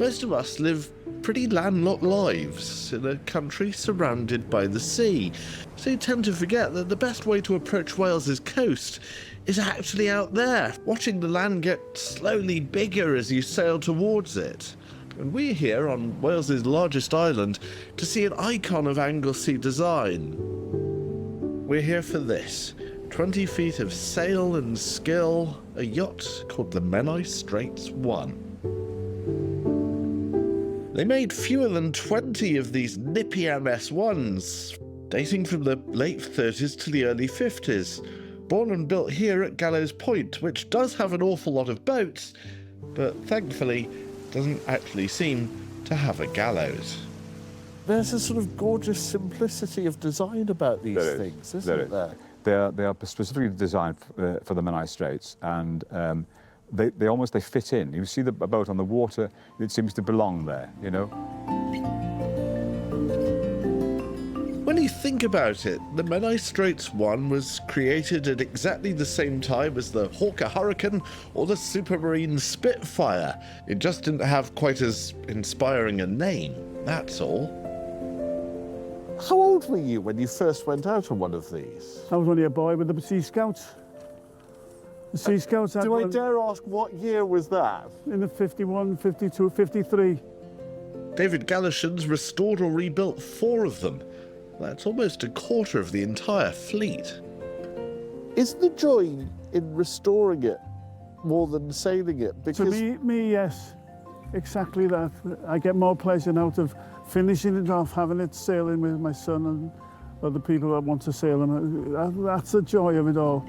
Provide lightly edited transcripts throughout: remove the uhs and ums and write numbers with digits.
most of us live pretty landlocked lives in a country surrounded by the sea, so you tend to forget that the best way to approach Wales's coast is actually out there, watching the land get slowly bigger as you sail towards it. And we're here on Wales's largest island to see an icon of Anglesey design. We're here for this. 20 feet of sail and skill, a yacht called the Menai Straits 1. They made fewer than 20 of these nippy MS1s, dating from the late 30s to the early 50s. Born and built here at Gallows Point, which does have an awful lot of boats, but thankfully doesn't actually seem to have a gallows. There's a sort of gorgeous simplicity of design about these things, isn't there? They are specifically designed for the Menai Straits, and they fit in. You see a boat on the water, it seems to belong there, you know. When you think about it, the Menai Straits 1 was created at exactly the same time as the Hawker Hurricane or the Supermarine Spitfire. It just didn't have quite as inspiring a name, that's all. How old were you when you first went out on one of these? I was only a boy with the Sea Scouts. The Sea Scouts had Do I dare ask, what year was that? in the 51, 52, 53. David Gallishan's restored or rebuilt 4 of them. That's almost a quarter of the entire fleet. Is the joy in restoring it more than sailing it? Because To me, yes, exactly that. I get more pleasure out of finishing it off, having it sailing with my son and other people that want to sail them. That's the joy of it all.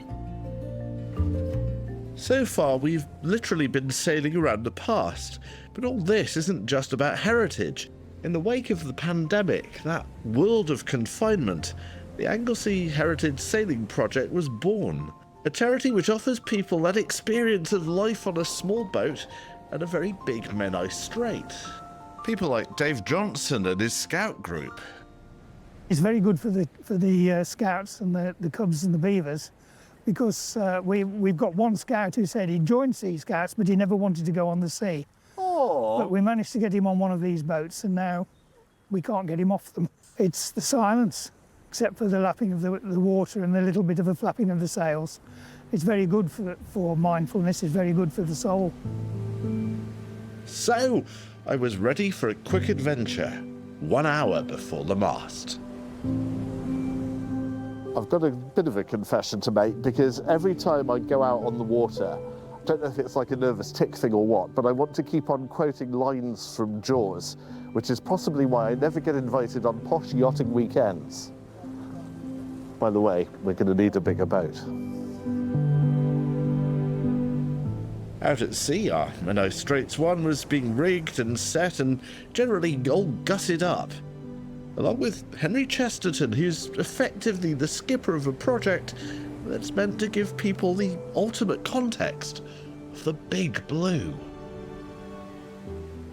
so far we've literally been sailing around the past, but all this isn't just about heritage. In the wake of the pandemic, that world of confinement, the Anglesey Heritage Sailing Project was born. A charity which offers people that experience of life on a small boat and a very big Menai Strait. People like Dave Johnson and his scout group. It's very good for the scouts and the cubs and the beavers, because we've got one scout who said he joined Sea Scouts, but he never wanted to go on the sea. Oh. But we managed to get him on one of these boats, and now we can't get him off them. It's the silence, except for the lapping of the water and the little bit of a flapping of the sails. It's very good for mindfulness, it's very good for the soul. So, I was ready for a quick adventure, 1 hour before the mast. I've got a bit of a confession to make, because every time I go out on the water, I don't know if it's like a nervous tick thing or what, but I want to keep on quoting lines from Jaws, which is possibly why I never get invited on posh yachting weekends. By the way, we're going to need a bigger boat. Out at sea, our Menai Straits 1 was being rigged and set and generally all gutted up. Along with Henry Chesterton, who's effectively the skipper of a project that's meant to give people the ultimate context of the big blue.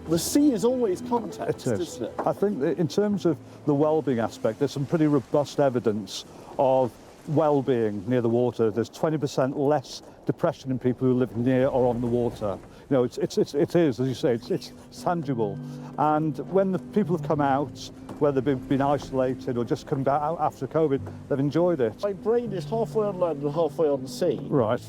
The sea is always context, isn't it? I think that in terms of the well-being aspect, there's some pretty robust evidence of well-being near the water. There's 20% less depression in people who live near or on the water. You know, it is, as you say, it's tangible. And when the people have come out, whether they've been isolated or just come back out after COVID, they've enjoyed it. My brain is halfway on land and halfway on the sea. Right.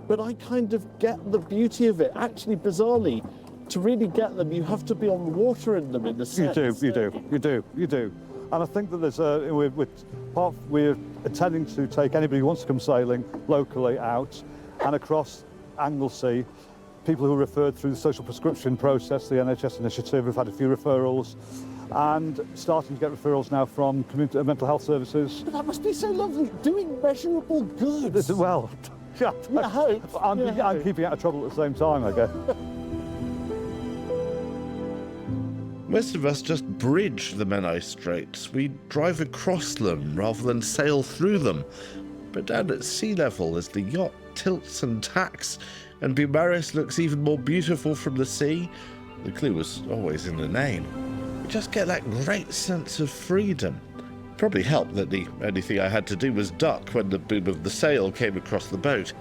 But I kind of get the beauty of it. Actually, bizarrely, to really get them, you have to be on the water in them, in the sense. You do. And I think that there's we're intending to take anybody who wants to come sailing locally out and across Anglesey. People who are referred through the social prescription process, the NHS initiative, we've had a few referrals, and starting to get referrals now from community mental health services. But that must be so lovely, doing measurable good. Well, yeah, I hope. I'm keeping out of trouble at the same time, I guess. Most of us just bridge the Menai Straits. We drive across them rather than sail through them. But down at sea level, as the yacht tilts and tacks, and Beaumaris looks even more beautiful from the sea, the clue was always in the name. You just get that great sense of freedom. Probably helped that the only thing I had to do was duck when the boom of the sail came across the boat.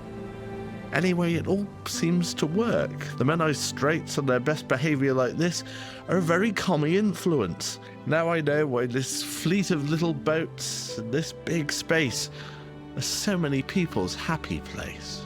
Anyway, it all seems to work. The Menai Straits on their best behaviour like this are a very calming influence. Now I know why this fleet of little boats and this big space are so many people's happy place.